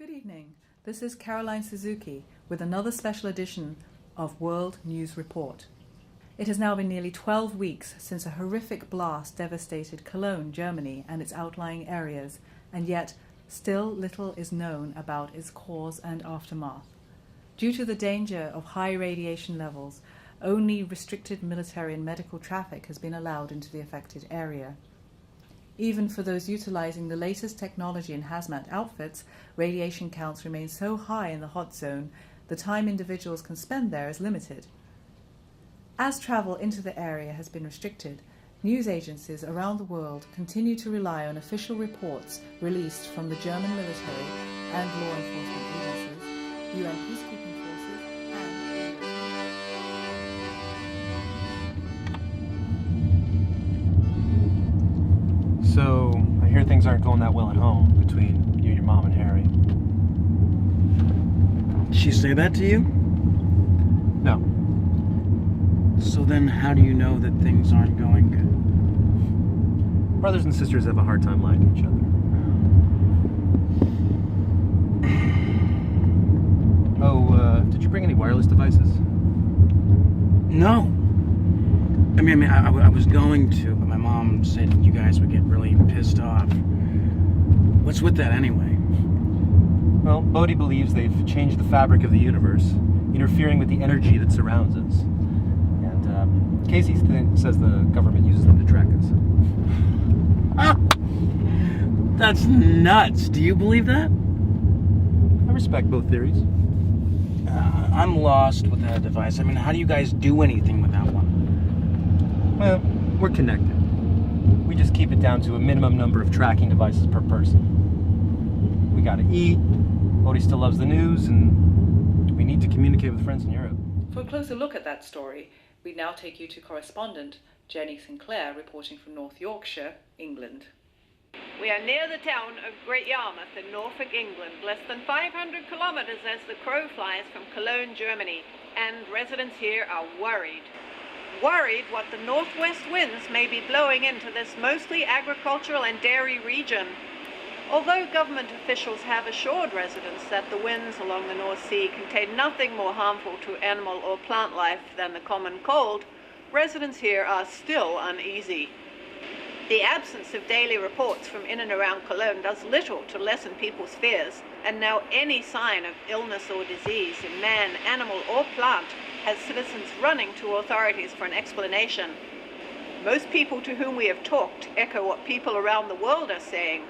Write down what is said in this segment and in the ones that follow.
Good evening. This is Caroline Suzuki with another special edition of World News Report. It has now been nearly 12 weeks since a horrific blast devastated Cologne, Germany, and its outlying areas, and yet still little is known about its cause and aftermath. Due to the danger of high radiation levels, only restricted military and medical traffic has been allowed into the affected area. Even for those utilizing the latest technology in hazmat outfits, radiation counts remain so high in the hot zone, the time individuals can spend there is limited. As travel into the area has been restricted, news agencies around the world continue to rely on official reports released from the German military and law enforcement agencies, UN peacekeeping forces, and... So, I hear things aren't going that well at home between you and your mom and Harry. Did she say that to you? No. So then how do you know that things aren't going good? Brothers and sisters have a hard time lying to each other. Did you bring any wireless devices? No. I was going to, but my mom said you guys would get really pissed off. What's with that anyway? Well, Bodhi believes they've changed the fabric of the universe, interfering with the energy that surrounds us. And Casey says the government uses them to track us. That's nuts. Do you believe that? I respect both theories. I'm lost with that device. How do you guys do anything with that one? Well, we're connected. We just keep it down to a minimum number of tracking devices per person. We gotta eat, Bodhi still loves the news, and we need to communicate with friends in Europe. For a closer look at that story, we now take you to correspondent Jenny Sinclair reporting from North Yorkshire, England. We are near the town of Great Yarmouth in Norfolk, England, less than 500 kilometers as the crow flies from Cologne, Germany, and residents here are worried. Worried what the northwest winds may be blowing into this mostly agricultural and dairy region. Although government officials have assured residents that the winds along the North Sea contain nothing more harmful to animal or plant life than the common cold, residents here are still uneasy. The absence of daily reports from in and around Cologne does little to lessen people's fears, and now any sign of illness or disease in man, animal, or plant has citizens running to authorities for an explanation. Most people to whom we have talked echo what people around the world are saying,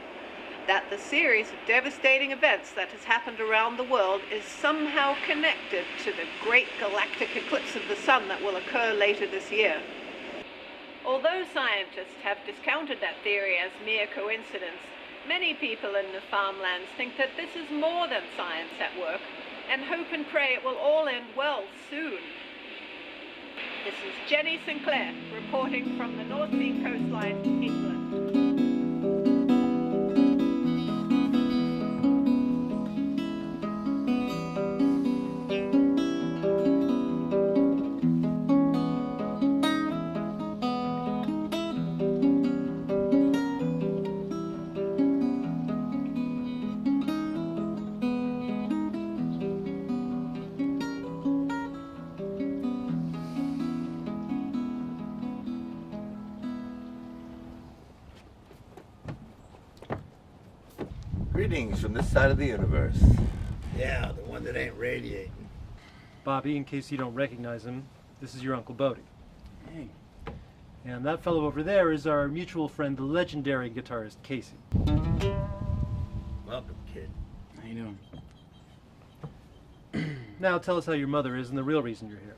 that the series of devastating events that has happened around the world is somehow connected to the great galactic eclipse of the sun that will occur later this year. Although scientists have discounted that theory as mere coincidence, many people in the farmlands think that this is more than science at work, and hope and pray it will all end well soon. This is Jenny Sinclair reporting from the North Sea coastline, England. Greetings from this side of the universe. Yeah, the one that ain't radiating. Bobby, in case you don't recognize him, this is your Uncle Bodhi. Hey. And that fellow over there is our mutual friend, the legendary guitarist Casey. Welcome, kid. How you doing? Now tell us how your mother is and the real reason you're here.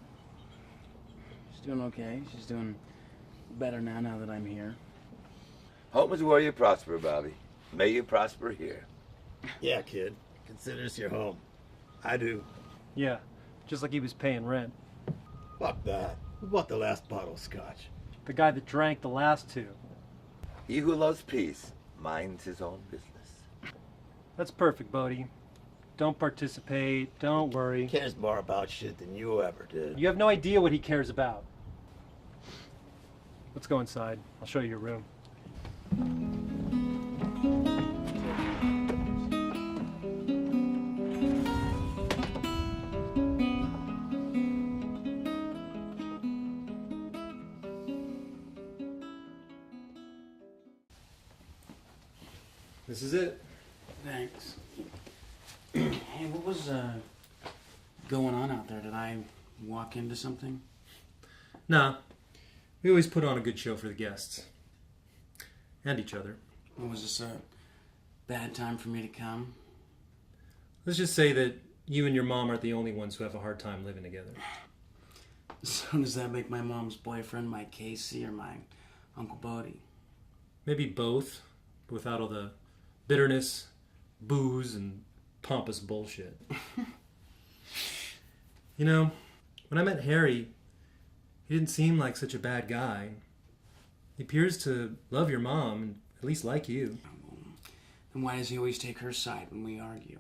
She's doing okay. She's doing better now that I'm here. Home is where you prosper, Bobby. May you prosper here. Yeah, kid. Consider this your home. I do. Yeah, just like he was paying rent. Fuck that. Who bought the last bottle of scotch? The guy that drank the last two. He who loves peace minds his own business. That's perfect, Bodhi. Don't participate, don't worry. He cares more about shit than you ever did. You have no idea what he cares about. Let's go inside. I'll show you your room. This is it. Thanks. Hey, what was going on out there? Did I walk into something? Nah. We always put on a good show for the guests. And each other. Or was this a bad time for me to come? Let's just say that you and your mom aren't the only ones who have a hard time living together. So does that make my mom's boyfriend my Casey or my Uncle Bodie? Maybe both, but without all the bitterness, booze, and pompous bullshit. You know, when I met Harry, he didn't seem like such a bad guy. He appears to love your mom, and at least like you. Then why does he always take her side when we argue?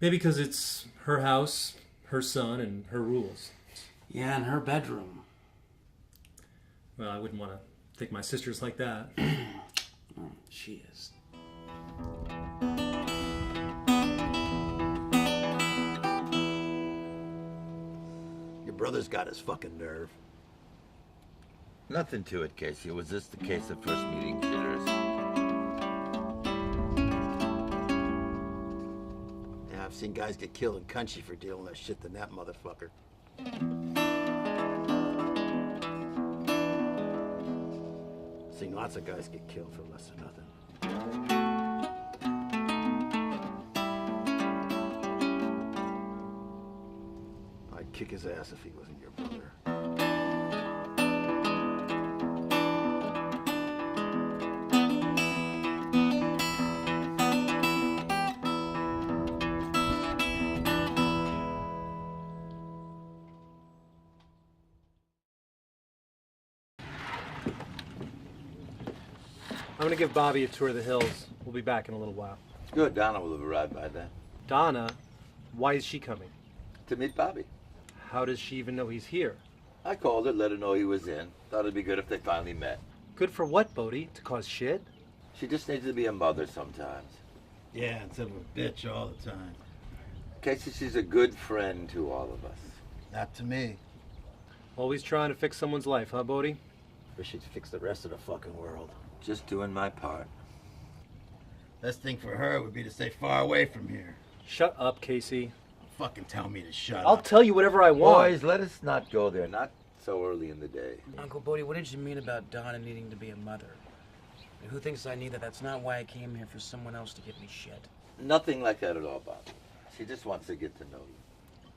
Maybe because it's her house, her son, and her rules. Yeah, in her bedroom. Well, I wouldn't want to think my sister's like that. Oh, she is. Your brother's got his fucking nerve. Nothing to it, Casey. It was just the case of first meeting jitters. Yeah, I've seen guys get killed in country for dealing that shit than that motherfucker. Seen lots of guys get killed for less than nothing. I'd kick his ass if he wasn't your brother. I'm going to give Bobby a tour of the hills. We'll be back in a little while. Good, Donna will have arrived by then. Donna, why is she coming? To meet Bobby. How does she even know he's here? I called her, let her know he was in. Thought it'd be good if they finally met. Good for what, Bodie? To cause shit? She just needs to be a mother sometimes. Yeah, instead of a bitch all the time. Casey, she's a good friend to all of us. Not to me. Always trying to fix someone's life, huh, Bodie? Wish she'd fix the rest of the fucking world. Just doing my part. Best thing for her would be to stay far away from here. Shut up, Casey. Fucking tell me to shut I'll up. tell you whatever I want. Boys, let us not go there. Not so early in the day. Uncle Bodie, what did you mean about Donna needing to be a mother? Who thinks I need that? That's not why I came here, for someone else to give me shit. Nothing like that at all, Bob. She just wants to get to know you.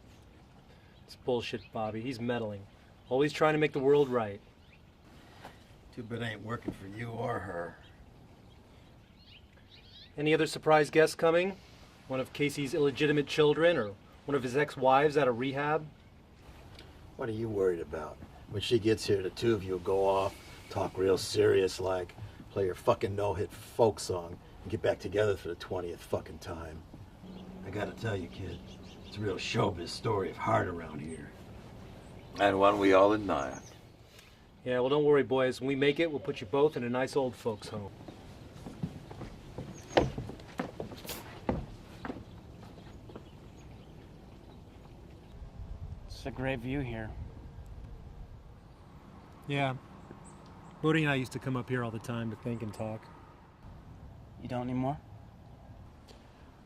It's bullshit, Bobby. He's meddling. Always trying to make the world right. Too bad it ain't working for you or her. Any other surprise guests coming? One of Casey's illegitimate children, or one of his ex-wives out of rehab? What are you worried about? When she gets here, the two of you will go off, talk real serious like, play your fucking no-hit folk song, and get back together for the 20th fucking time. I gotta tell you, kid, it's a real showbiz story of heart around here. And one we all admire. Yeah, well, don't worry, boys. When we make it, we'll put you both in a nice old folks' home. It's a great view here. Yeah. Bodie and I used to come up here all the time to think and talk. You don't anymore?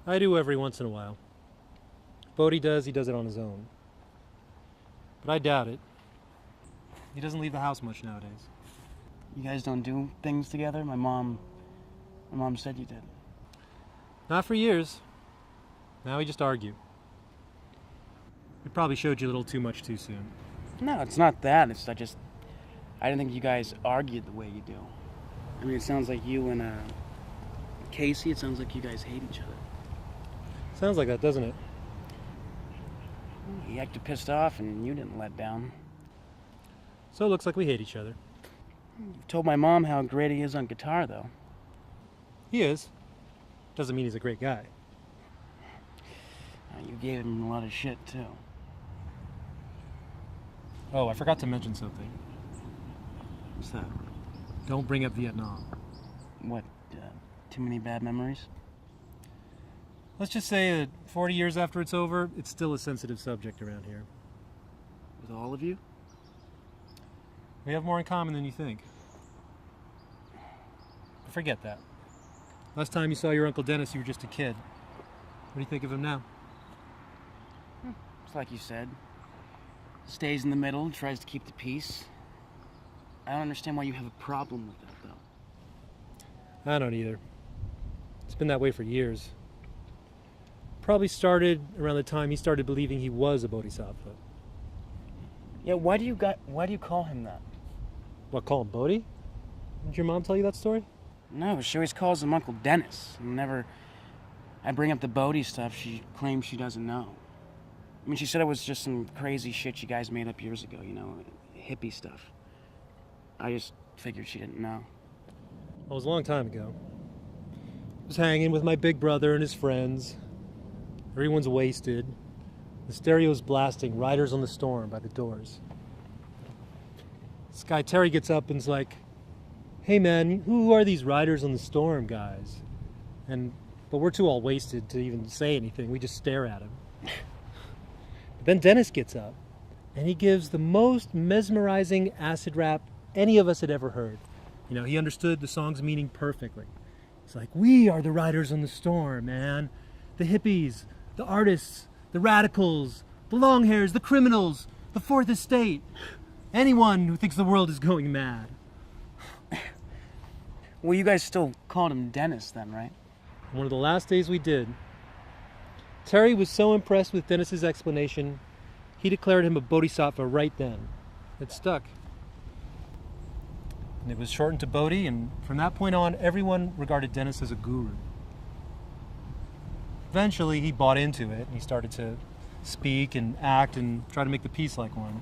I do every once in a while. Bodie does, he does it on his own. But I doubt it. He doesn't leave the house much nowadays. You guys don't do things together? My mom said you did. Not for years. Now we just argue. We probably showed you a little too much too soon. No, it's not that. I didn't think you guys argued the way you do. I mean, it sounds like you and Casey, it sounds like you guys hate each other. Sounds like that, doesn't it? He acted pissed off and you didn't let down. So it looks like we hate each other. You've told my mom how great he is on guitar, though. He is. Doesn't mean he's a great guy. You gave him a lot of shit, too. Oh, I forgot to mention something. What's that? Don't bring up Vietnam. What, too many bad memories? Let's just say that 40 years after it's over, it's still a sensitive subject around here. With all of you? We have more in common than you think. Forget that. Last time you saw your Uncle Dennis, you were just a kid. What do you think of him now? It's like you said. Stays in the middle, tries to keep the peace. I don't understand why you have a problem with that, though. I don't either. It's been that way for years. Probably started around the time he started believing he was a bodhisattva. Yeah, why do you call him that? What, call him Bodhi? Didn't your mom tell you that story? No, she always calls him Uncle Dennis. Whenever I bring up the Bodhi stuff, she claims she doesn't know. I mean, she said it was just some crazy shit you guys made up years ago, you know, hippie stuff. I just figured she didn't know. Well, it was a long time ago. I was hanging with my big brother and his friends. Everyone's wasted. The stereo's blasting Riders on the Storm by the Doors. This guy Terry gets up and's like, "Hey man, who are these Riders on the Storm guys?" But we're too all wasted to even say anything. We just stare at him. But then Dennis gets up and he gives the most mesmerizing acid rap any of us had ever heard. You know, he understood the song's meaning perfectly. It's like, "We are the Riders on the Storm, man. The hippies, the artists, the radicals, the long hairs, the criminals, the Fourth Estate. Anyone who thinks the world is going mad." Well, you guys still called him Dennis then, right? One of the last days we did, Terry was so impressed with Dennis's explanation, he declared him a bodhisattva right then. It stuck. And it was shortened to Bodhi, and from that point on, everyone regarded Dennis as a guru. Eventually, he bought into it, and he started to speak and act and try to make the peace like one.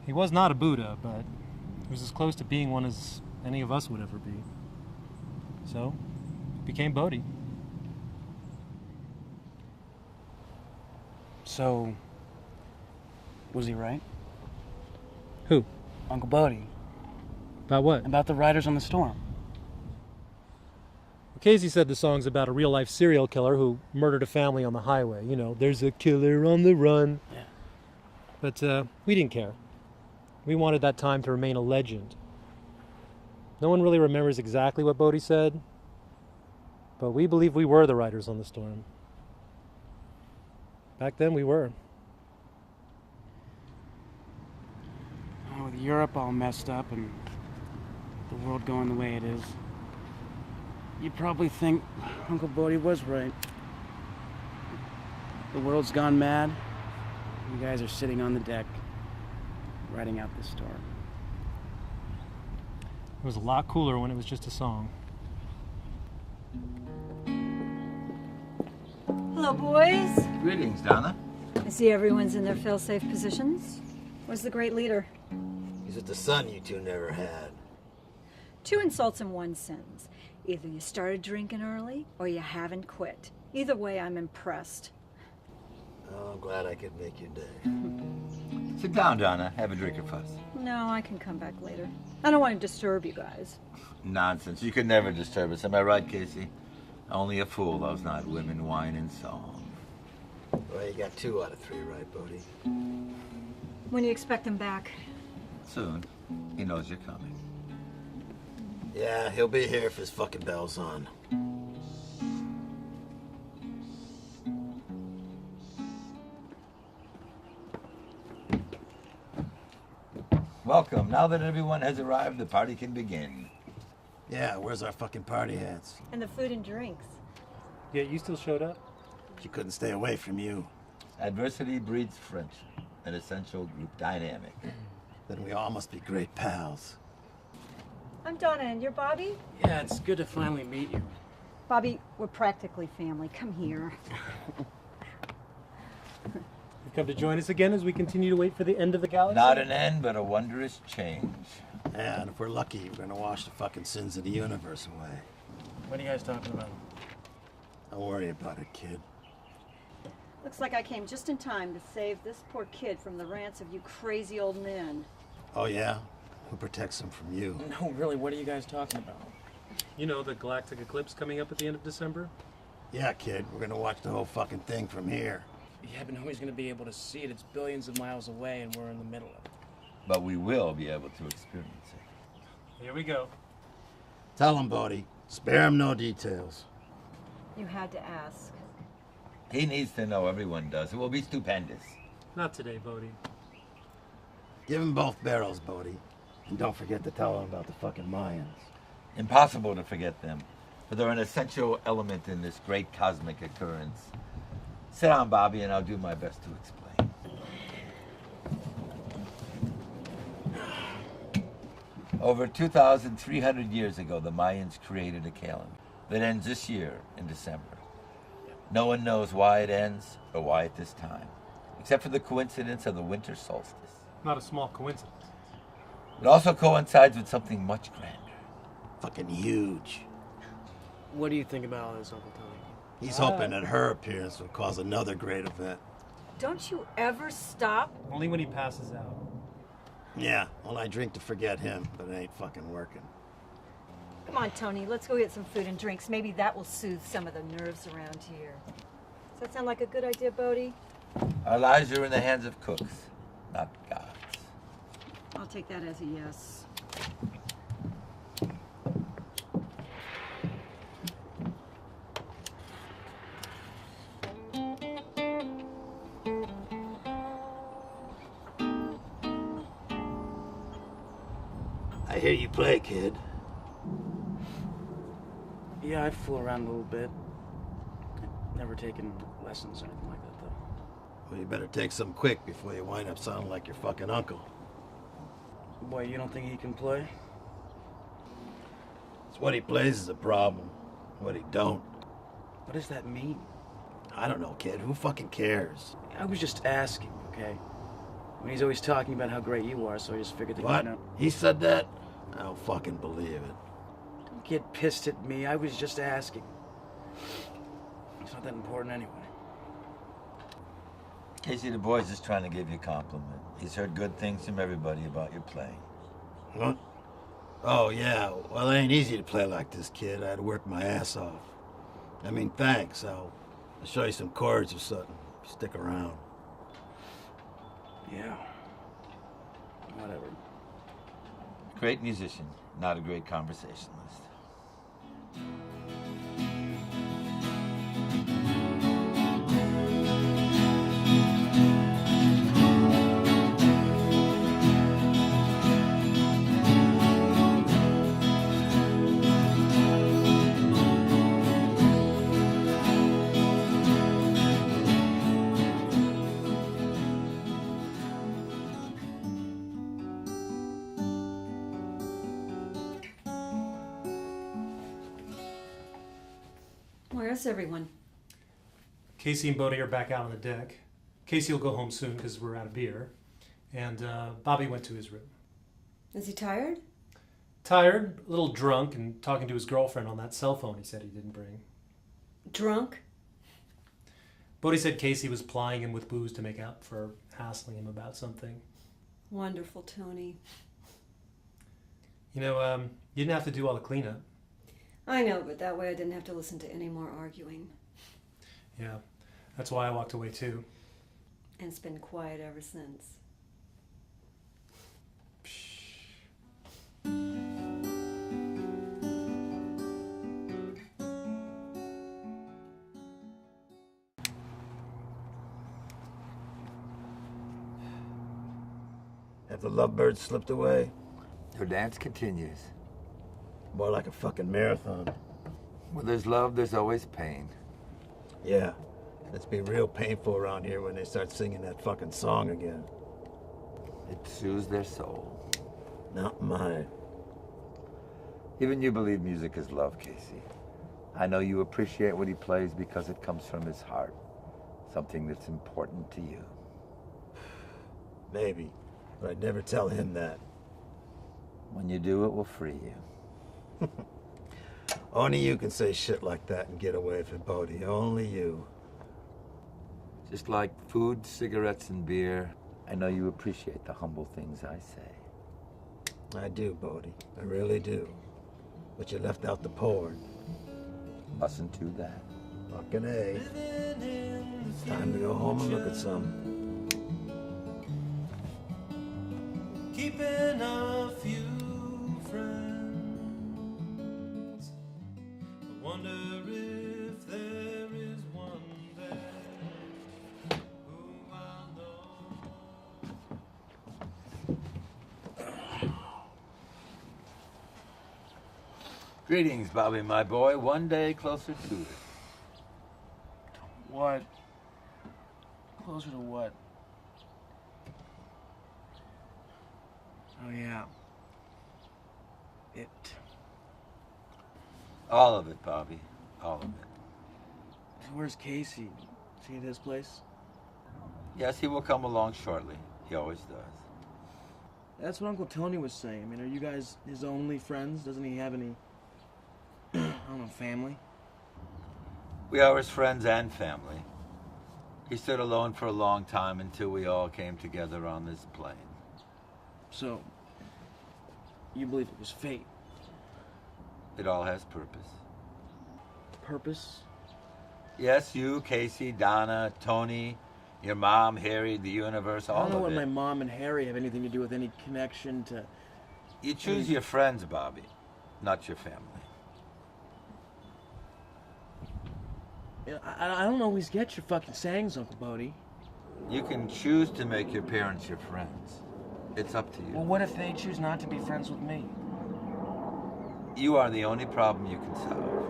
He was not a Buddha, but he was as close to being one as any of us would ever be. So, he became Bodhi. So, was he right? Who? Uncle Bodhi. About what? About the Riders on the Storm. Casey said the song's about a real-life serial killer who murdered a family on the highway. You know, there's a killer on the run. Yeah. But we didn't care. We wanted that time to remain a legend. No one really remembers exactly what Bodhi said, but we believe we were the Riders on the Storm. Back then, we were. Oh, with Europe all messed up and the world going the way it is, you probably think Uncle Bodhi was right. The world's gone mad. You guys are sitting on the deck, riding out this storm. It was a lot cooler when it was just a song. Hello, boys. Greetings, Donna. I see everyone's in their fail-safe positions. Where's the great leader? He's with the son you two never had. 2 insults and 1 sentence. Either you started drinking early or you haven't quit. Either way, I'm impressed. Oh, I'm glad I could make your day. Sit down, Donna. Have a drink of us. No, I can come back later. I don't want to disturb you guys. Nonsense. You could never disturb us. Am I right, Casey? Only a fool loves not women, wine, and song. Well, you got 2 out of 3 right, Bodhi. When do you expect him back? Soon. He knows you're coming. Yeah, he'll be here if his fucking bell's on. Welcome. Now that everyone has arrived, the party can begin. Yeah, where's our fucking party hats? And the food and drinks. Yeah, you still showed up? She couldn't stay away from you. Adversity breeds friendship, an essential group dynamic. Then we all must be great pals. I'm Donna, and you're Bobby? Yeah, it's good to finally meet you. Bobby, we're practically family. Come here. You come to join us again as we continue to wait for the end of the galaxy? Not an end, but a wondrous change. Yeah, and if we're lucky, we're gonna wash the fucking sins of the universe away. What are you guys talking about? Don't worry about it, kid. Looks like I came just in time to save this poor kid from the rants of you crazy old men. Oh, yeah? Who protects him from you? No, really, what are you guys talking about? You know the Galactic Eclipse coming up at the end of December? Yeah, kid, we're gonna watch the whole fucking thing from here. Yeah, but nobody's gonna be able to see it. It's billions of miles away and we're in the middle of it. But we will be able to experience it. Here we go. Tell him, Bodhi. Spare him no details. You had to ask. He needs to know, everyone does. It will be stupendous. Not today, Bodhi. Give him both barrels, Bodhi. And don't forget to tell him about the fucking Mayans. Impossible to forget them, but they're an essential element in this great cosmic occurrence. Sit down, Bobby, and I'll do my best to explain. Over 2,300 years ago, the Mayans created a calendar that ends this year in December. No one knows why it ends or why at this time, except for the coincidence of the winter solstice. Not a small coincidence. It also coincides with something much grander. Fucking huge. What do you think about all this, Uncle Tony? He's hoping that her appearance will cause another great event. Don't you ever stop? Only when he passes out. Yeah, well, I drink to forget him, but it ain't fucking working. Come on, Tony, let's go get some food and drinks. Maybe that will soothe some of the nerves around here. Does that sound like a good idea, Bodhi? Our lives are in the hands of cooks, not gods. I'll take that as a yes. I hear you play, kid. Yeah, I fool around a little bit. I've never taken lessons or anything like that, though. Well, you better take some quick before you wind up sounding like your fucking uncle. Boy, you don't think he can play? It's what he plays is a problem. What he don't. What does that mean? I don't know, kid. Who fucking cares? I was just asking, okay? I mean, he's always talking about how great you are, so I just figured that What? you know. He said that? I don't fucking believe it. Don't get pissed at me. I was just asking. It's not that important anyway. Casey, the boy's just trying to give you a compliment. He's heard good things from everybody about your playing. What? Oh, yeah. Well, it ain't easy to play like this, kid. I had to work my ass off. I mean, thanks. I'll show you some chords or something. Stick around. Yeah. Whatever. Great musician, not a great conversationalist. Where's everyone? Casey and Bodhi are back out on the deck. Casey will go home soon because we're out of beer. And Bobby went to his room. Is he tired? Tired, a little drunk, and talking to his girlfriend on that cell phone he said he didn't bring. Drunk? Bodhi said Casey was plying him with booze to make up for hassling him about something. Wonderful, Tony. You know, you didn't have to do all the cleanup. I know, but that way I didn't have to listen to any more arguing. Yeah, that's why I walked away too. And it's been quiet ever since. Have the lovebirds slipped away? Your dance continues. More like a fucking marathon. Where there's love, there's always pain. Yeah. It's be real painful around here when they start singing that fucking song again. It soothes their soul. Not mine. Even you believe music is love, Casey. I know you appreciate what he plays because it comes from his heart. Something that's important to you. Maybe. But I'd never tell him that. When you do, it will free you. Only you can say shit like that and get away with it, Bodhi. Only you. Just like food, cigarettes, and beer, I know you appreciate the humble things I say. I do, Bodhi. I really do. But you left out the porn. Mustn't do that. Fucking A. It's time to go home and look at some. Keeping a few friends. Greetings, Bobby, my boy. One day closer to it. What? Closer to what? Oh, yeah. It. All of it, Bobby. All of it. Where's Casey? Is he at his place? Yes, he will come along shortly. He always does. That's what Uncle Tony was saying. I mean, are you guys his only friends? Doesn't he have any, I don't know, family? We are his friends and family. He stood alone for a long time until we all came together on this plane. So, you believe it was fate? It all has purpose. Purpose? Yes, you, Casey, Donna, Tony, your mom, Harry, the universe, all I don't know of what it. my mom and Harry have anything to do with any connection to... You choose your friends, Bobby, not your family. I don't always get your fucking sayings, Uncle Bodie. You can choose to make your parents your friends. It's up to you. Well, what if they choose not to be friends with me? You are the only problem you can solve.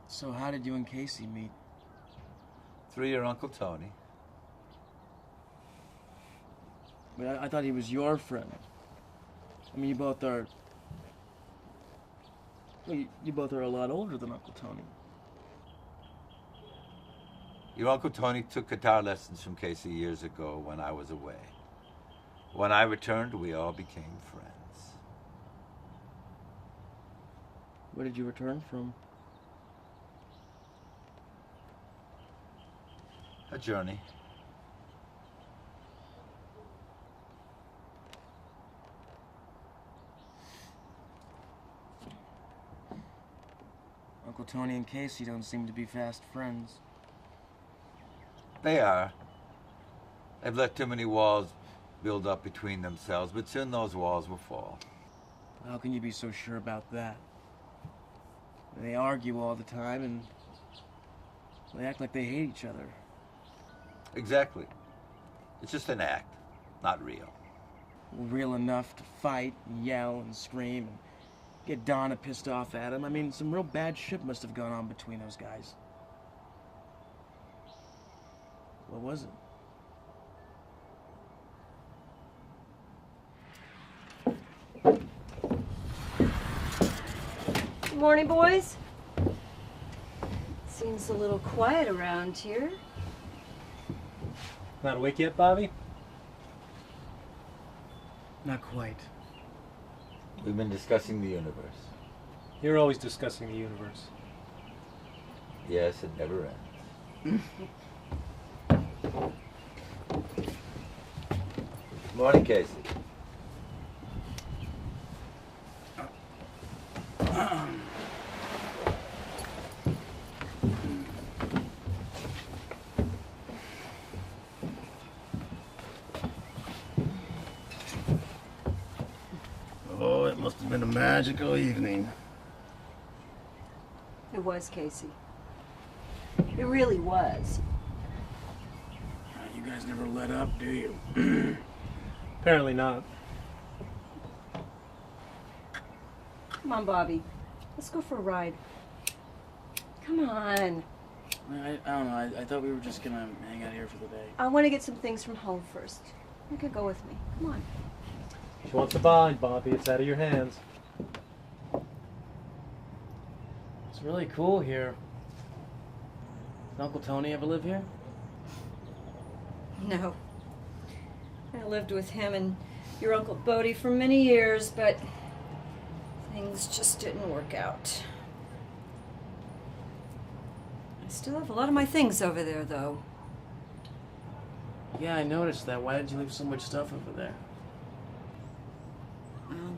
So how did you and Casey meet? Through your Uncle Tony. But I thought he was your friend. I mean, you both are... Well, you both are a lot older than Uncle Tony. Your Uncle Tony took guitar lessons from Casey years ago when I was away. When I returned, we all became friends. Where did you return from? A journey. Uncle Tony and Casey don't seem to be fast friends. They are. They've let too many walls build up between themselves, but soon those walls will fall. How can you be so sure about that? They argue all the time and they act like they hate each other. Exactly. It's just an act, not real. Real enough to fight and yell and scream and get Donna pissed off at him. I mean, some real bad shit must have gone on between those guys. What was it? Good morning, boys. Seems a little quiet around here. Not awake yet, Bobby? Not quite. We've been discussing the universe. You're always discussing the universe. Yes, it never ends. Morning, Casey. Oh, it must have been a magical evening. It was, Casey. It really was. You guys never let up, do you? Apparently not. Come on, Bobby. Let's go for a ride. Come on. I don't know. I thought we were just gonna hang out here for the day. I want to get some things from home first. You could go with me. Come on. She wants to bind, Bobby. It's out of your hands. It's really cool here. Does Uncle Tony ever live here? No. I lived with him and your Uncle Bodie for many years, but things just didn't work out. I still have a lot of my things over there, though. Yeah, I noticed that. Why did you leave so much stuff over there? Well,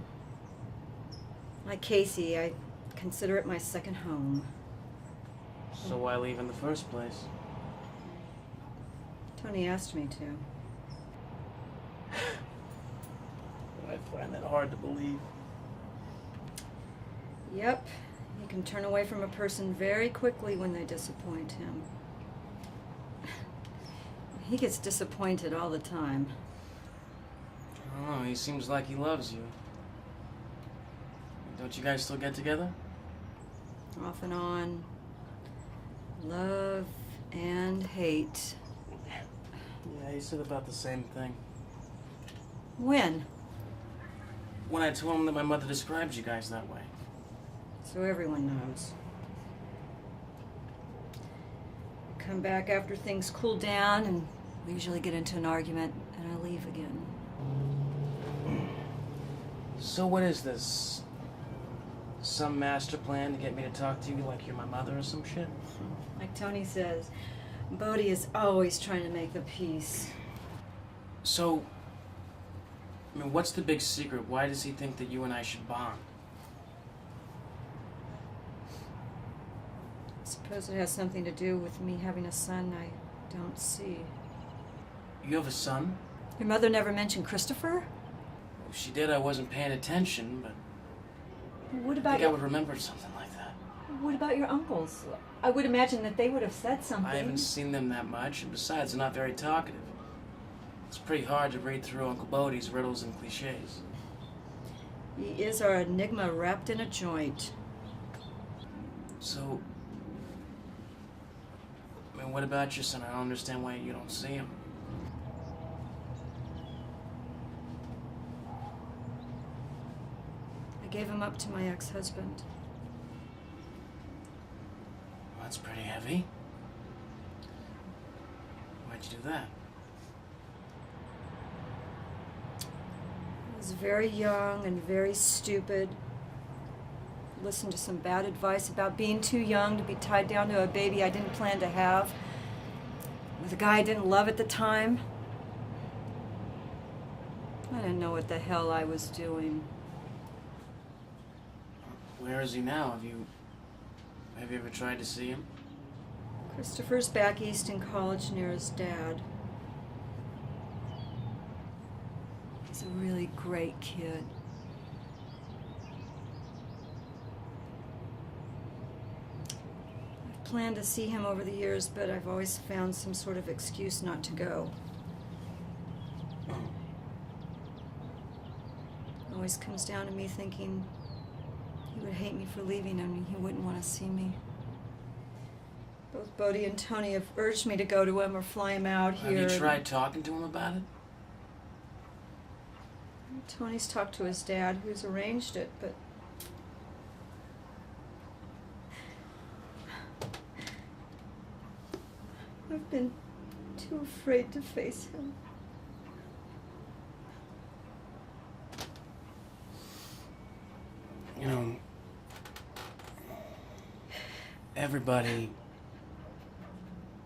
like Casey, I consider it my second home. So why leave in the first place? Tony asked me to. I find that hard to believe. Yep, you can turn away from a person very quickly when they disappoint him. He gets disappointed all the time. I don't know, he seems like he loves you. Don't you guys still get together? Off and on. Love and hate. Yeah, he said about the same thing. When? When I told him that my mother describes you guys that way. So everyone knows. I come back after things cool down, and we usually get into an argument, and I leave again. So what is this? Some master plan to get me to talk to you like you're my mother or some shit? Like Tony says, Bodhi is always trying to make the peace. So, I mean, what's the big secret? Why does he think that you and I should bond? I suppose it has something to do with me having a son I don't see. You have a son? Your mother never mentioned Christopher? If she did, I wasn't paying attention, but What I about think I would remember something like that. What about your uncles? I would imagine that they would have said something. I haven't seen them that much, and besides, they're not very talkative. It's pretty hard to read through Uncle Bodie's riddles and cliches. He is our enigma wrapped in a joint. So, I mean, what about your son? I don't understand why you don't see him. I gave him up to my ex-husband. That's pretty heavy. Why'd you do that? I was very young and very stupid. Listened to some bad advice about being too young to be tied down to a baby I didn't plan to have, with a guy I didn't love at the time. I didn't know what the hell I was doing. Where is he now? Have you ever tried to see him? Christopher's back east in college near his dad. He's a really great kid. I've planned to see him over the years, but I've always found some sort of excuse not to go. It always comes down to me thinking he would hate me for leaving him and he wouldn't want to see me. Both Bodhi and Tony have urged me to go to him or fly him out here. Have you tried talking to him about it? Tony's talked to his dad, who's arranged it, but I've been too afraid to face him. You know, everybody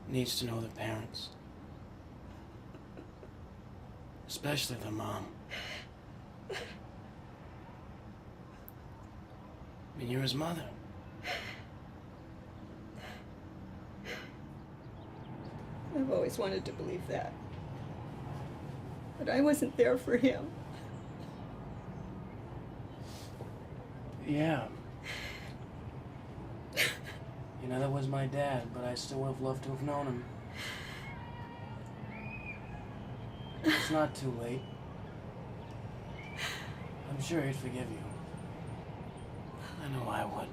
needs to know their parents. Especially their mom. I mean, you're his mother. I've always wanted to believe that. But I wasn't there for him. Yeah. You know, that was my dad, but I still would have loved to have known him. It's not too late. I'm sure he'd forgive you. I know I would.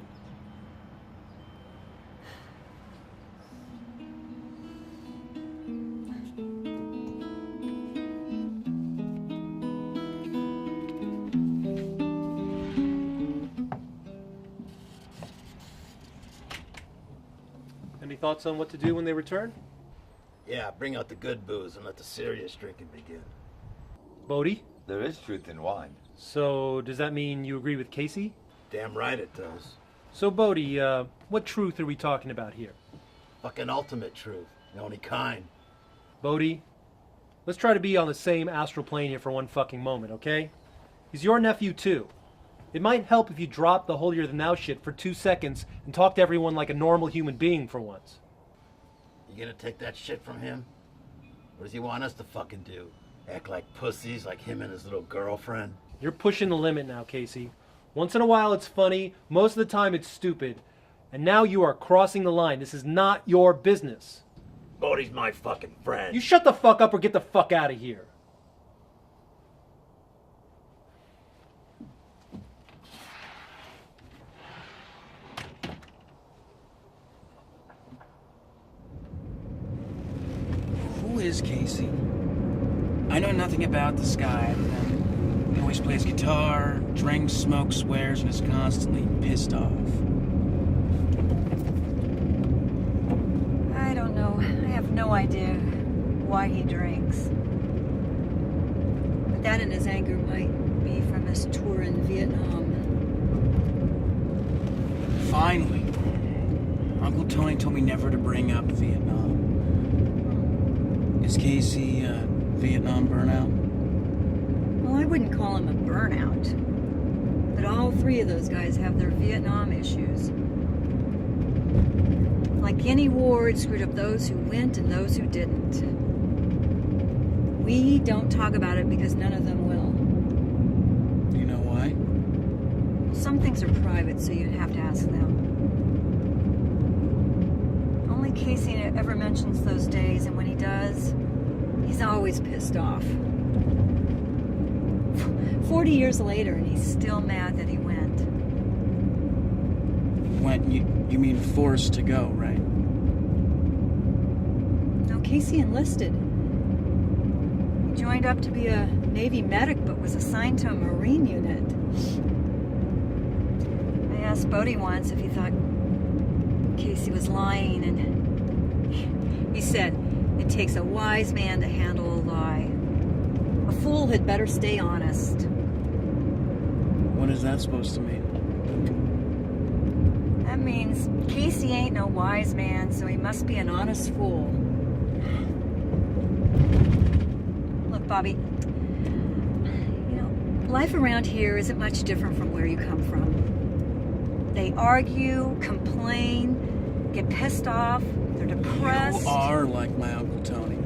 Any thoughts on what to do when they return? Yeah, bring out the good booze and let the serious drinking begin. Bodhi? There is truth in wine. So, does that mean you agree with Casey? Damn right it does. So, Bodhi, what truth are we talking about here? Fucking ultimate truth. The only kind. Bodhi, let's try to be on the same astral plane here for one fucking moment, okay? He's your nephew, too. It might help if you drop the holier-than-thou shit for 2 seconds and talk to everyone like a normal human being for once. You gonna take that shit from him? What does he want us to fucking do? Act like pussies like him and his little girlfriend? You're pushing the limit now, Casey. Once in a while it's funny, most of the time it's stupid. And now you are crossing the line. This is not your business. Bodhi's my fucking friend. You shut the fuck up or get the fuck out of here. is Casey. I know nothing about this guy. He always plays guitar, drinks, smokes, swears, and is constantly pissed off. I don't know. I have no idea why he drinks. But that and his anger might be from his tour in Vietnam. Finally, Uncle Tony told me never to bring up Vietnam. Is Casey a Vietnam burnout? Well, I wouldn't call him a burnout. But all three of those guys have their Vietnam issues. Like any war, it screwed up those who went and those who didn't. We don't talk about it because none of them will. Do you know why? Some things are private, so you'd have to ask them. Only Casey ever mentions those days, and when he does, he's always pissed off. 40 years later, and he's still mad that he went. Went? You mean forced to go, right? No, Casey enlisted. He joined up to be a Navy medic, but was assigned to a Marine unit. I asked Bodie once if he thought Casey was lying, and he said, "It takes a wise man to handle a lie. A fool had better stay honest." What is that supposed to mean? That means Casey ain't no wise man, so he must be an honest fool. Look, Bobby, life around here isn't much different from where you come from. They argue, complain, get pissed off, they're depressed. You are like my Uncle Tony.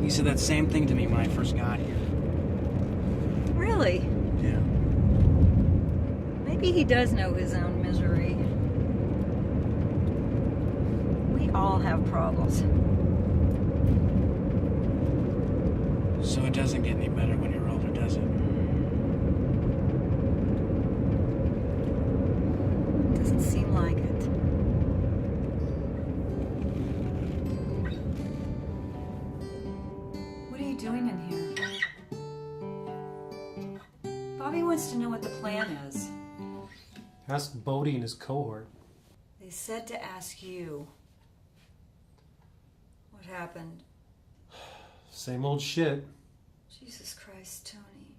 He said that same thing to me when I first got here. Really? Yeah. Maybe he does know his own misery. We all have problems. So it doesn't get any better when you're older, does it? Doesn't seem like it. What are you doing in here? Bobby wants to know what the plan is. Ask Bodie and his cohort. They said to ask you. What happened? Same old shit. Jesus Christ, Tony.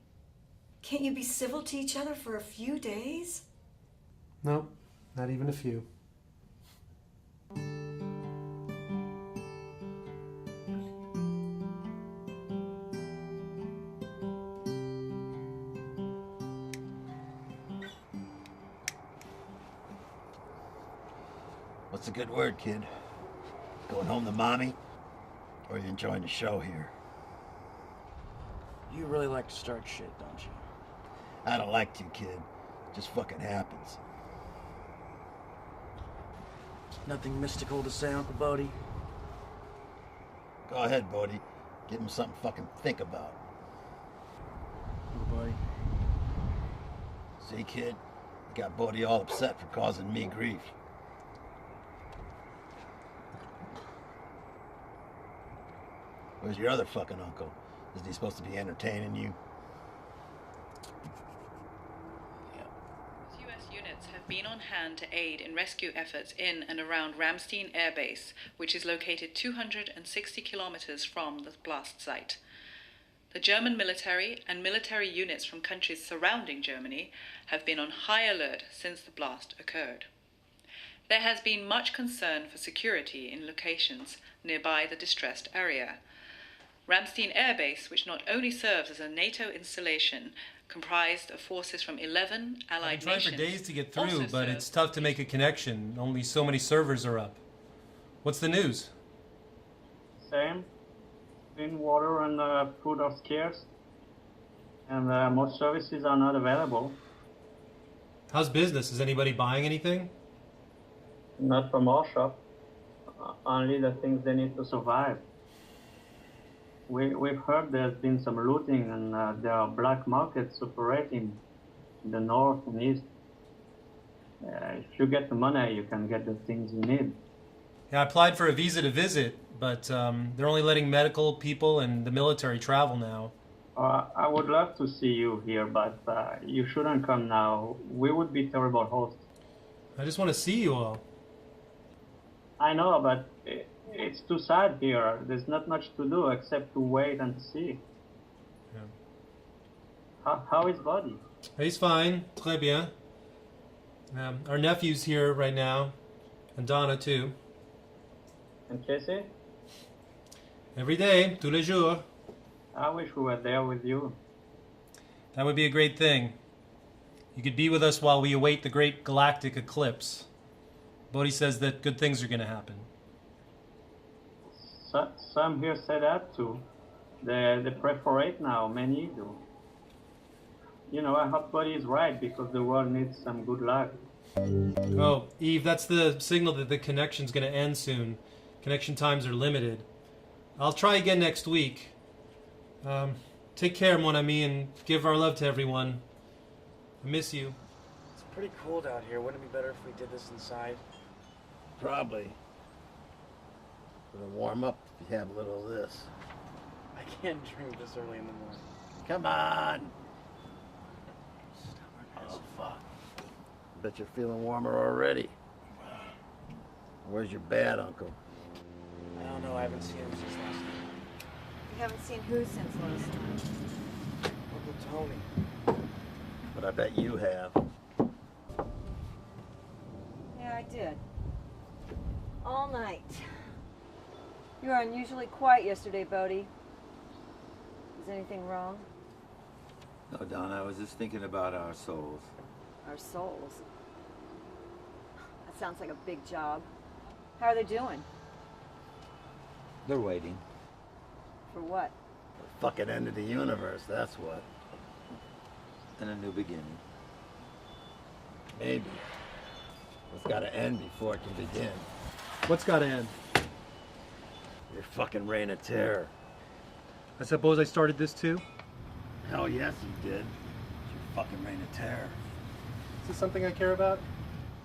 Can't you be civil to each other for a few days? Nope, not even a few. What's a good word, kid? Going home to mommy? Or are you enjoying the show here? You really like to start shit, don't you? I don't like to, kid. It just fucking happens. Nothing mystical to say, Uncle Bodie? Go ahead, Bodie. Give him something to fucking think about. Uncle Bodie? See, kid? You got Bodie all upset for causing me grief. Where's your other fucking uncle? Isn't he supposed to be entertaining you? U.S. units have been on hand to aid in rescue efforts in and around Ramstein Air Base, which is located 260 kilometers from the blast site. The German military and military units from countries surrounding Germany have been on high alert since the blast occurred. There has been much concern for security in locations nearby the distressed area. Ramstein Air Base, which not only serves as a NATO installation, comprised of forces from 11 allied I've been trying nations. for days to get through, also but serves it's tough to make a connection. Only so many servers are up. What's the news? Same. Clean water and food are scarce, and most services are not available. How's business? Is anybody buying anything? Not from our shop. Only the things they need to survive. We've heard there's been some looting, and there are black markets operating in the north and east. If you get the money, you can get the things you need. Yeah, I applied for a visa to visit, but they're only letting medical people and the military travel now. I would love to see you here, but you shouldn't come now. We would be terrible hosts. I just want to see you all. I know, but it's too sad here. There's not much to do except to wait and see. Yeah. How is Buddy? He's fine. Très bien. Our nephew's here right now, and Donna too. And Casey? Every day, tous les jours. I wish we were there with you. That would be a great thing. You could be with us while we await the great galactic eclipse. Bodhi says that good things are going to happen. Some here say that too. They pray for it now. Many do. You know, I hope Buddy is right because the world needs some good luck. Oh, Eve, that's the signal that the connection's going to end soon. Connection times are limited. I'll try again next week. Take care, mon ami, and give our love to everyone. I miss you. It's pretty cold out here. Wouldn't it be better if we did this inside? Probably. It'll warm up if you have a little of this. I can't drink this early in the morning. Come on! Oh, fuck. Bet you're feeling warmer already. Where's your bad uncle? I don't know. I haven't seen him since last night. You haven't seen who since last night? Uncle Tony. But I bet you have. Yeah, I did. All night. You were unusually quiet yesterday, Bodhi. Is anything wrong? No, Don, I was just thinking about our souls. Our souls. That sounds like a big job. How are they doing? They're waiting. For what? The fucking end of the universe, that's what. And a new beginning. Maybe. It's gotta end before it can begin. What's got to end? Your fucking reign of terror. I suppose I started this too? Hell yes, you did. It's your fucking reign of terror. Is this something I care about?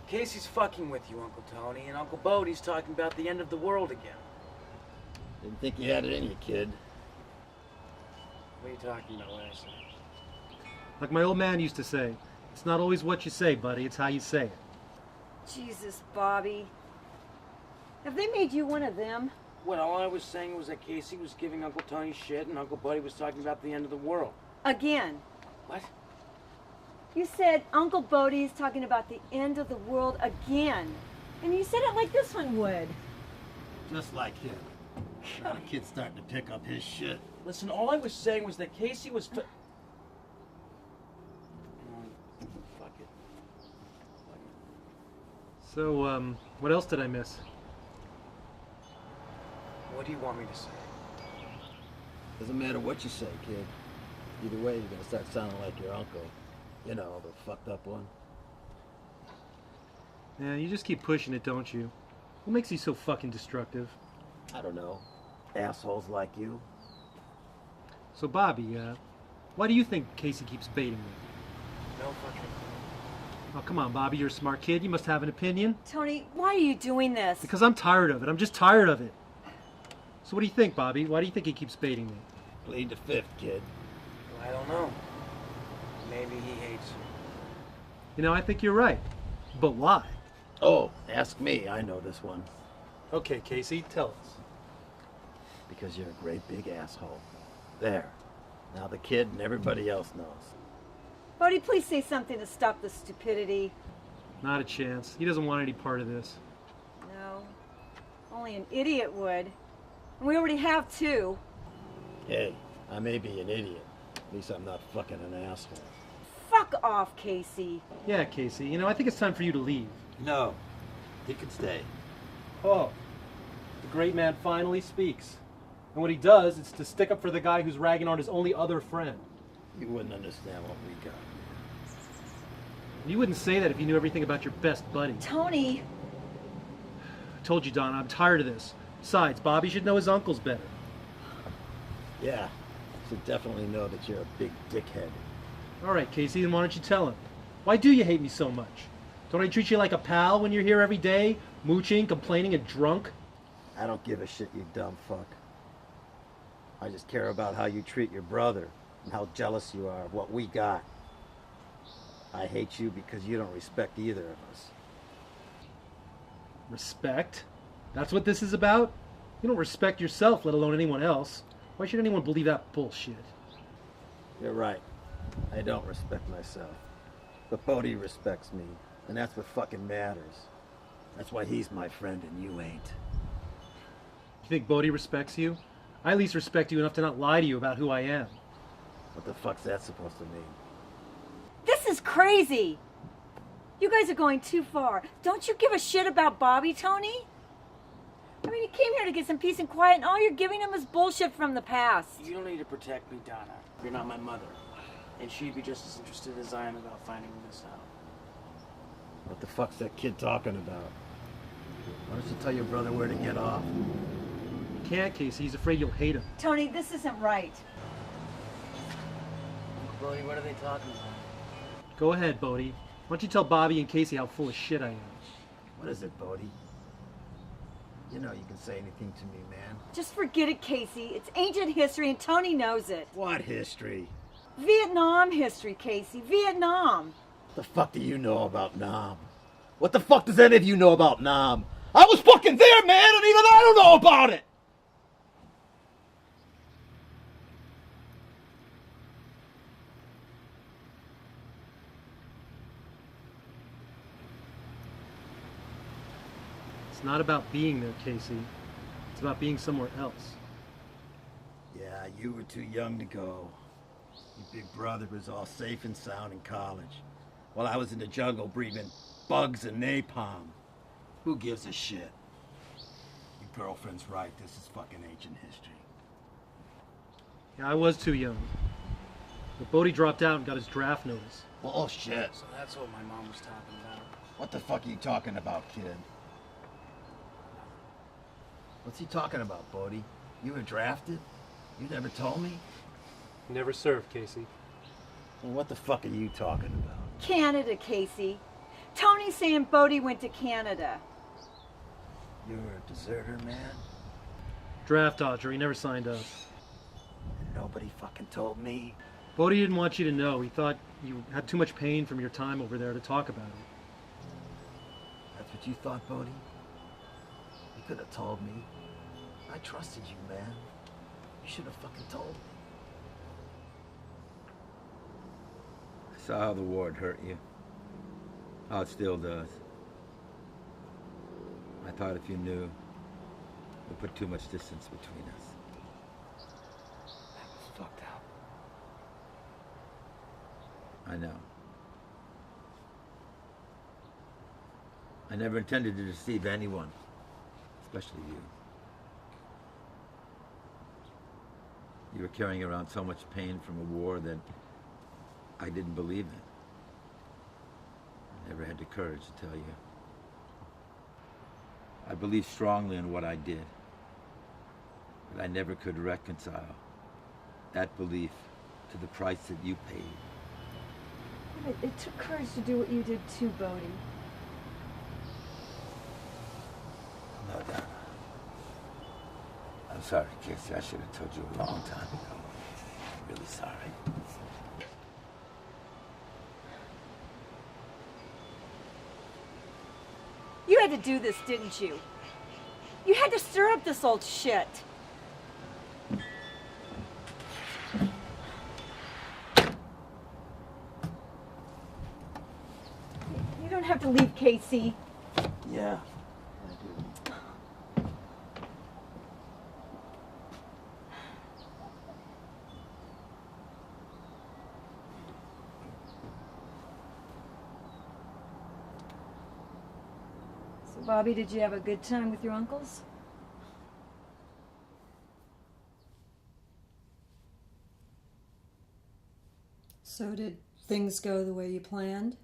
Casey's fucking with you, Uncle Tony, and Uncle Bodie's talking about the end of the world again. Didn't think you had it in you, kid. What are you talking about? What I said? Like my old man used to say, it's not always what you say, buddy, it's how you say it. Jesus, Bobby. Have they made you one of them? Well, all I was saying was that Casey was giving Uncle Tony shit, and Uncle Buddy was talking about the end of the world. Again. What? You said Uncle Bodie is talking about the end of the world again. And you said it like this one would. Just like him. Now the kid's starting to pick up his shit. Listen, all I was saying was that Casey was... Fuck it. So, what else did I miss? What do you want me to say? Doesn't matter what you say, kid. Either way, you're gonna start sounding like your uncle. You know, the fucked up one. Yeah, you just keep pushing it, don't you? What makes you so fucking destructive? I don't know. Assholes like you. So, Bobby, why do you think Casey keeps baiting me? No fucking... Oh, come on, Bobby, you're a smart kid. You must have an opinion. Tony, why are you doing this? Because I'm tired of it. I'm just tired of it. So what do you think, Bobby? Why do you think he keeps baiting me? Plead the fifth, kid. Well, I don't know. Maybe he hates you. You know, I think you're right. But why? Oh, ask me. I know this one. Okay, Casey, tell us. Because you're a great big asshole. There. Now the kid and everybody else knows. Bodie, please say something to stop the stupidity. Not a chance. He doesn't want any part of this. No. Only an idiot would. And we already have two. Hey, I may be an idiot. At least I'm not fucking an asshole. Fuck off, Casey. Yeah, Casey, you know, I think it's time for you to leave. No, he can stay. Oh, the great man finally speaks. And what he does is to stick up for the guy who's ragging on his only other friend. You wouldn't understand what we got. You wouldn't say that if you knew everything about your best buddy. Tony. I told you, Donna, I'm tired of this. Besides, Bobby should know his uncles better. Yeah, should definitely know that you're a big dickhead. All right, Casey, then why don't you tell him? Why do you hate me so much? Don't I treat you like a pal when you're here every day, mooching, complaining, and drunk? I don't give a shit, you dumb fuck. I just care about how you treat your brother and how jealous you are of what we got. I hate you because you don't respect either of us. Respect? That's what this is about? You don't respect yourself, let alone anyone else. Why should anyone believe that bullshit? You're right. I don't respect myself. But Bodhi respects me, and that's what fucking matters. That's why he's my friend and you ain't. You think Bodhi respects you? I at least respect you enough to not lie to you about who I am. What the fuck's that supposed to mean? This is crazy! You guys are going too far. Don't you give a shit about Bobby, Tony? I mean, he came here to get some peace and quiet, and all you're giving him is bullshit from the past. You don't need to protect me, Donna. You're not my mother. And she'd be just as interested as I am about finding this out. What the fuck's that kid talking about? Why don't you tell your brother where to get off? You can't, Casey. He's afraid you'll hate him. Tony, this isn't right. Bodhi, what are they talking about? Go ahead, Bodhi. Why don't you tell Bobby and Casey how full of shit I am? What is it, Bodhi? You know you can say anything to me, man. Just forget it, Casey. It's ancient history, and Tony knows it. What history? Vietnam history, Casey. Vietnam. What the fuck do you know about Nam? What the fuck does any of you know about Nam? I was fucking there, man, and even I don't know about it! It's not about being there, Casey. It's about being somewhere else. Yeah, you were too young to go. Your big brother was all safe and sound in college, while I was in the jungle breathing bugs and napalm. Who gives a shit? Your girlfriend's right, this is fucking ancient history. Yeah, I was too young. But Bodhi dropped out and got his draft notice. Bullshit. So that's what my mom was talking about. What the fuck are you talking about, kid? What's he talking about, Bodhi? You were drafted? You never told me? Never served, Casey. Well, what the fuck are you talking about? Canada, Casey. Tony's saying Bodhi went to Canada. You're a deserter, man? Draft dodger. He never signed up. And nobody fucking told me? Bodhi didn't want you to know. He thought you had too much pain from your time over there to talk about it. That's what you thought, Bodhi? You could have told me. I trusted you, man. You should have fucking told me. I saw how the war had hurt you. How it still does. I thought if you knew, it would put too much distance between us. That was fucked up. I know. I never intended to deceive anyone, especially you. You were carrying around so much pain from a war that I didn't believe in. I never had the courage to tell you. I believed strongly in what I did, but I never could reconcile that belief to the price that you paid. It took courage to do what you did too, Bodhi. No doubt. I'm sorry, Casey. I should have told you a long time ago. I'm really sorry. You had to do this, didn't you? You had to stir up this old shit. You don't have to leave, Casey. Yeah, I do. So, Bobby, did you have a good time with your uncles? So did things go the way you planned?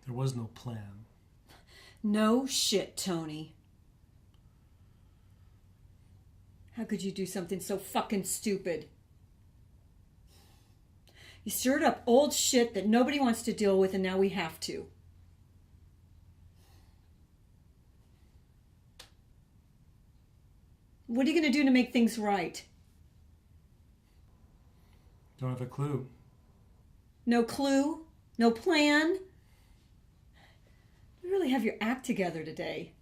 There was no plan. No shit, Tony. How could you do something so fucking stupid? You stirred up old shit that nobody wants to deal with, and now we have to. What are you going to do to make things right? Don't have a clue. No clue? No plan? You really have your act together today.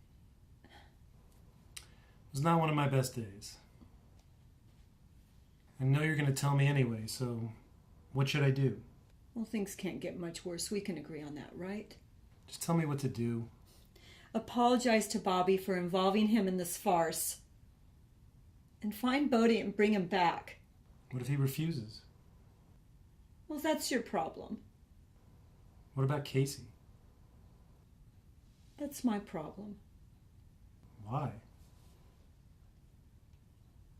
It was not one of my best days. I know you're going to tell me anyway, so what should I do? Well, things can't get much worse. We can agree on that, right? Just tell me what to do. Apologize to Bobby for involving him in this farce. And find Bodhi and bring him back. What if he refuses? Well, that's your problem. What about Casey? That's my problem. Why?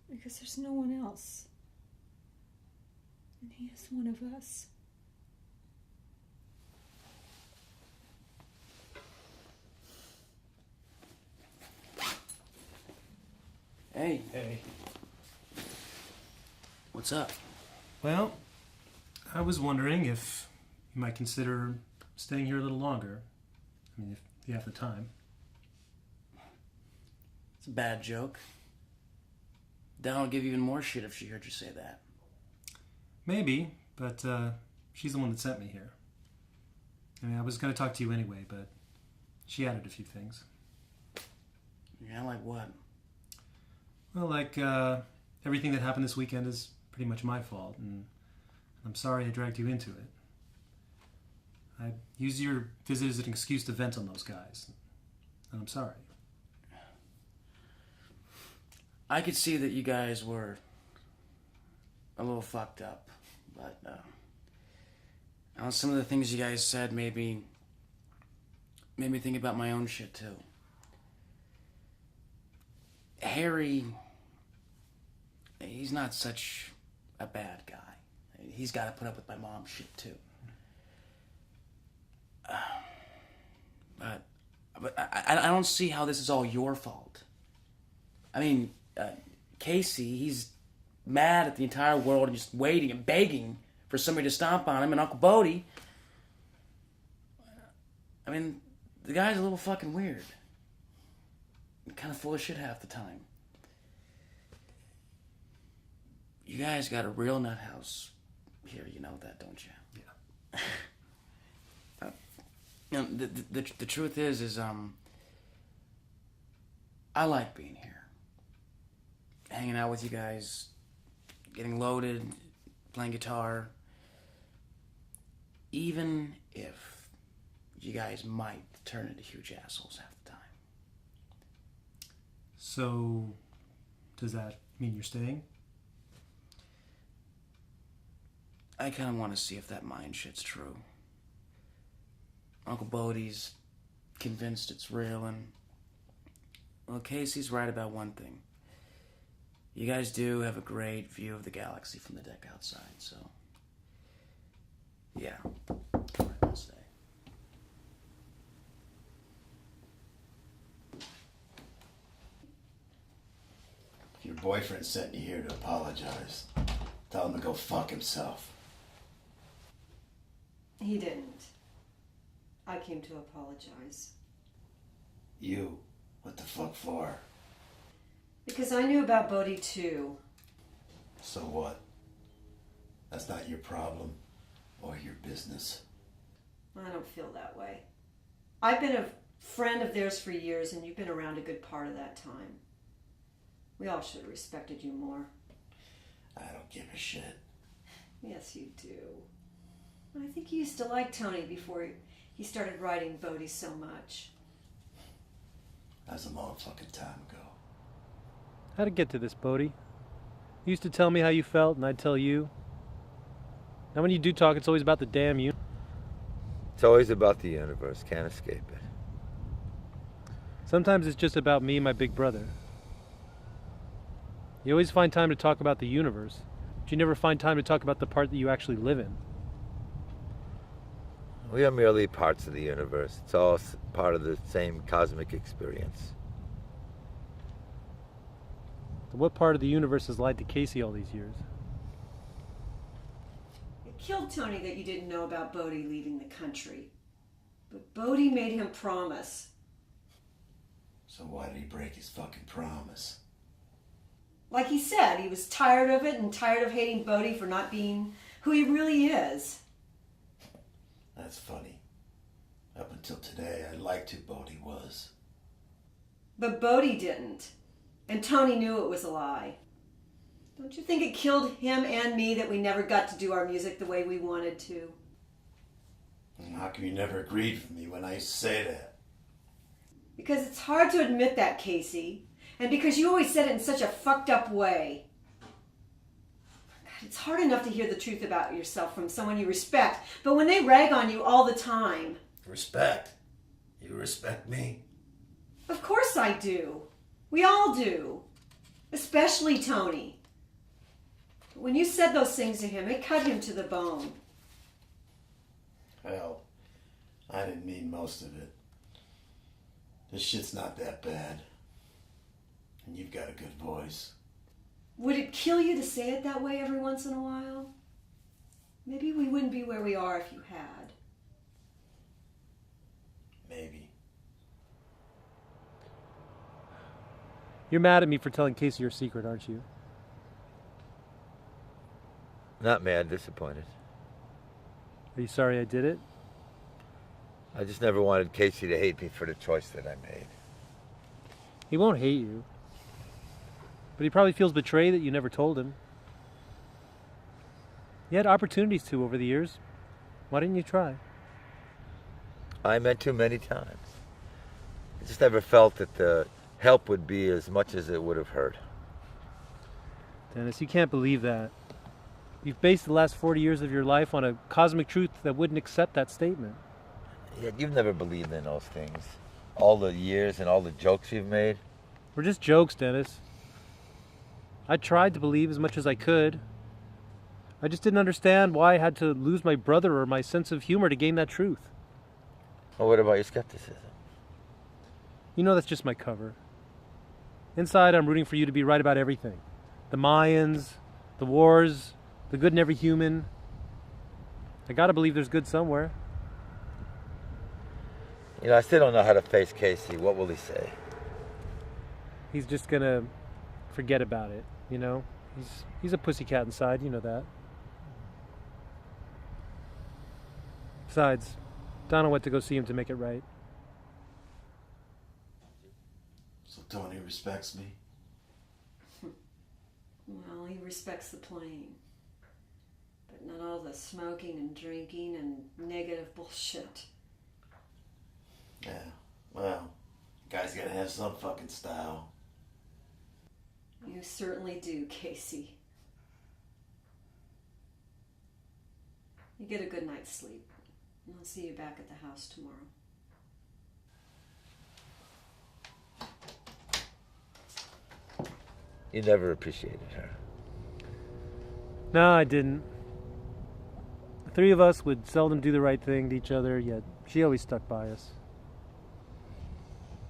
Because there's no one else. And he is one of us. Hey. Hey. What's up? Well, I was wondering if you might consider staying here a little longer. I mean, if you have the time. It's a bad joke. Dad will give you even more shit if she heard you say that. Maybe, but she's the one that sent me here. I mean, I was going to talk to you anyway, but she added a few things. Yeah, like what? Well, like, everything that happened this weekend is pretty much my fault, and I'm sorry I dragged you into it. I used your visit as an excuse to vent on those guys, and I'm sorry. I could see that you guys were a little fucked up, but some of the things you guys said made me think about my own shit too. Harry, he's not such a bad guy. He's got to put up with my mom's shit too. But I don't see how this is all your fault. I mean, Casey, he's mad at the entire world and just waiting and begging for somebody to stomp on him, and Uncle Bodie, I mean, the guy's a little fucking weird. Kind of full of shit half the time. You guys got a real nut house here, you know that, don't you? Yeah. You know, the truth is I like being here. Hanging out with you guys, getting loaded, playing guitar. Even if you guys might turn into huge assholes half the time. So, does that mean you're staying? I kind of want to see if that Mayan shit's true. Uncle Bodie's convinced it's real, and well, Casey's right about one thing. You guys do have a great view of the galaxy from the deck outside, so yeah, I'll stay. If your boyfriend sent you here to apologize, tell him to go fuck himself. He didn't. I came to apologize. You? What the fuck for? Because I knew about Bodhi too. So what? That's not your problem or your business. I don't feel that way. I've been a friend of theirs for years, and you've been around a good part of that time. We all should have respected you more. I don't give a shit. Yes, you do. I think you used to like Tony before he started writing Bodhi so much. That was a long fucking time ago. How'd it get to this, Bodhi? You used to tell me how you felt, and I'd tell you. Now when you do talk, it's always about the damn universe. It's always about the universe. Can't escape it. Sometimes it's just about me and my big brother. You always find time to talk about the universe, but you never find time to talk about the part that you actually live in. We are merely parts of the universe. It's all part of the same cosmic experience. So what part of the universe has lied to Casey all these years? killed Tony that you didn't know about Bodie leaving the country. But Bodie made him promise. So why did he break his fucking promise? Like he said, he was tired of it and tired of hating Bodie for not being who he really is. That's funny. Up until today, I liked who Bodie was. But Bodie didn't. And Tony knew it was a lie. Don't you think it killed him and me that we never got to do our music the way we wanted to? And how come you never agreed with me when I used to say that? Because it's hard to admit that, Casey. And because you always said it in such a fucked up way. God, it's hard enough to hear the truth about yourself from someone you respect, but when they rag on you all the time... Respect? You respect me? Of course I do. We all do. Especially Tony. But when you said those things to him, it cut him to the bone. Hell, I didn't mean most of it. This shit's not that bad. And you've got a good voice. Would it kill you to say it that way every once in a while? Maybe we wouldn't be where we are if you had. Maybe. You're mad at me for telling Casey your secret, aren't you? Not mad, disappointed. Are you sorry I did it? I just never wanted Casey to hate me for the choice that I made. He won't hate you. But he probably feels betrayed that you never told him. You had opportunities to over the years. Why didn't you try? I meant to many times. I just never felt that the help would be as much as it would have hurt. Dennis, you can't believe that. You've based the last 40 years of your life on a cosmic truth that wouldn't accept that statement. Yet you've never believed in those things. All the years and all the jokes you've made. We're just jokes, Dennis. I tried to believe as much as I could. I just didn't understand why I had to lose my brother or my sense of humor to gain that truth. Well, what about your skepticism? You know that's just my cover. Inside, I'm rooting for you to be right about everything. The Mayans, the wars, the good in every human. I gotta believe there's good somewhere. You know, I still don't know how to face Casey. What will he say? He's just gonna forget about it, you know? He's a pussycat inside, you know that. Besides, Donna went to go see him to make it right. So Tony respects me? Well, he respects the plane. But not all the smoking and drinking and negative bullshit. Yeah, well, guys gotta have some fucking style. You certainly do, Casey. You get a good night's sleep. And I'll see you back at the house tomorrow. You never appreciated her. No, I didn't. The three of us would seldom do the right thing to each other, yet she always stuck by us.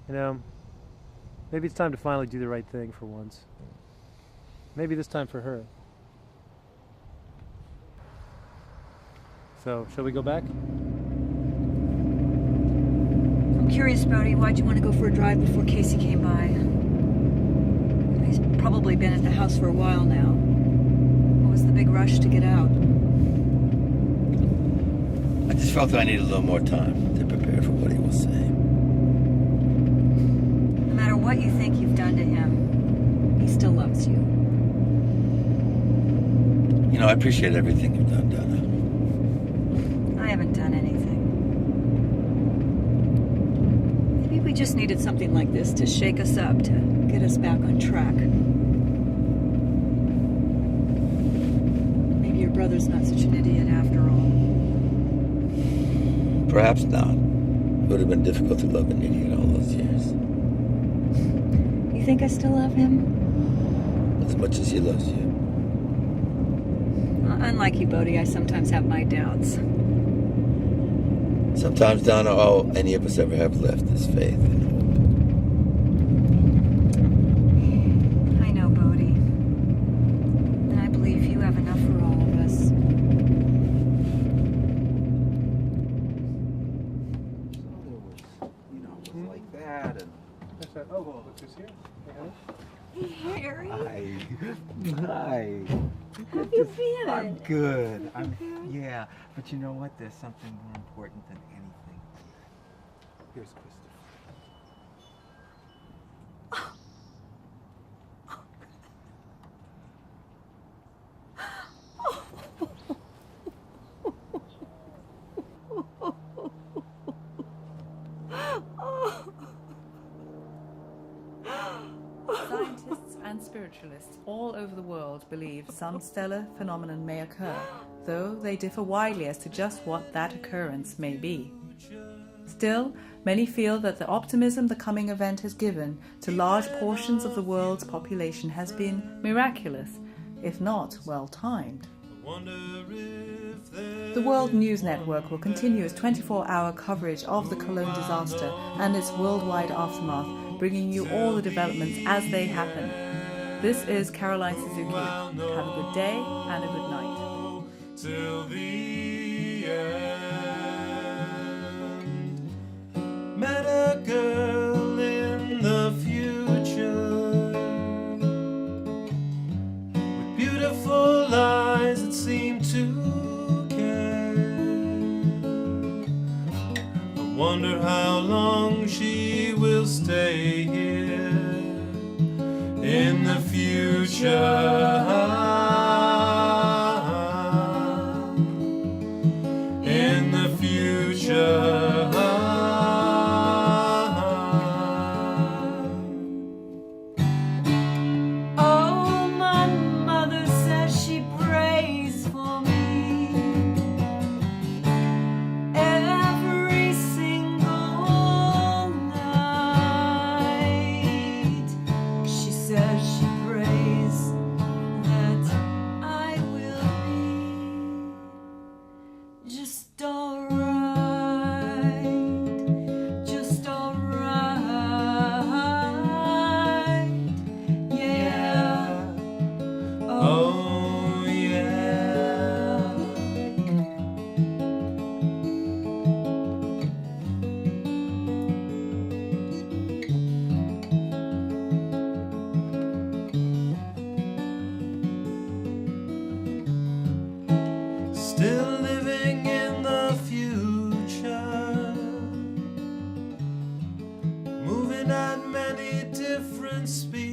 You know, maybe it's time to finally do the right thing for once. Maybe this time for her. So, shall we go back? I'm curious, Bodie, why'd you want to go for a drive before Casey came by? He's probably been at the house for a while now. What was the big rush to get out? I just felt I needed a little more time to prepare for what he will say. No matter what you think you've done to him, he still loves you. You know, I appreciate everything you've done, Donna. I haven't done anything. Maybe we just needed something like this to shake us up, to get us back on track. Maybe your brother's not such an idiot after all. Perhaps not. It would have been difficult to love an idiot all those years. You think I still love him? As much as he loves you. Unlike you, Bodie, I sometimes have my doubts. Sometimes, Donna, all any of us ever have left is faith and hope. I know, Bodie. And I believe you have enough for all of us. Dad, and I said, oh, well, look who's here. Hey, Harry. Hi. How have you been? I'm good. Yeah, but you know what? There's something more important than anything. Here's Christopher. Scientists and spiritualists all over the world believe some stellar phenomenon may occur, though they differ widely as to just what that occurrence may be. Still, many feel that the optimism the coming event has given to large portions of the world's population has been miraculous, if not well-timed. The World News Network will continue its 24-hour coverage of the Cologne disaster and its worldwide aftermath, bringing you all the developments as they happen. This is Caroline Suzuki. Have a good day and a good night. Till the end. Met a girl in the future with beautiful eyes that seem to care. I wonder how long she will stay here in the future. In the future. Oh, my mother says she prays for me every single night. She says she prays that I will be just alright, just alright, yeah. Oh yeah. Still living in the future, moving at many different speeds.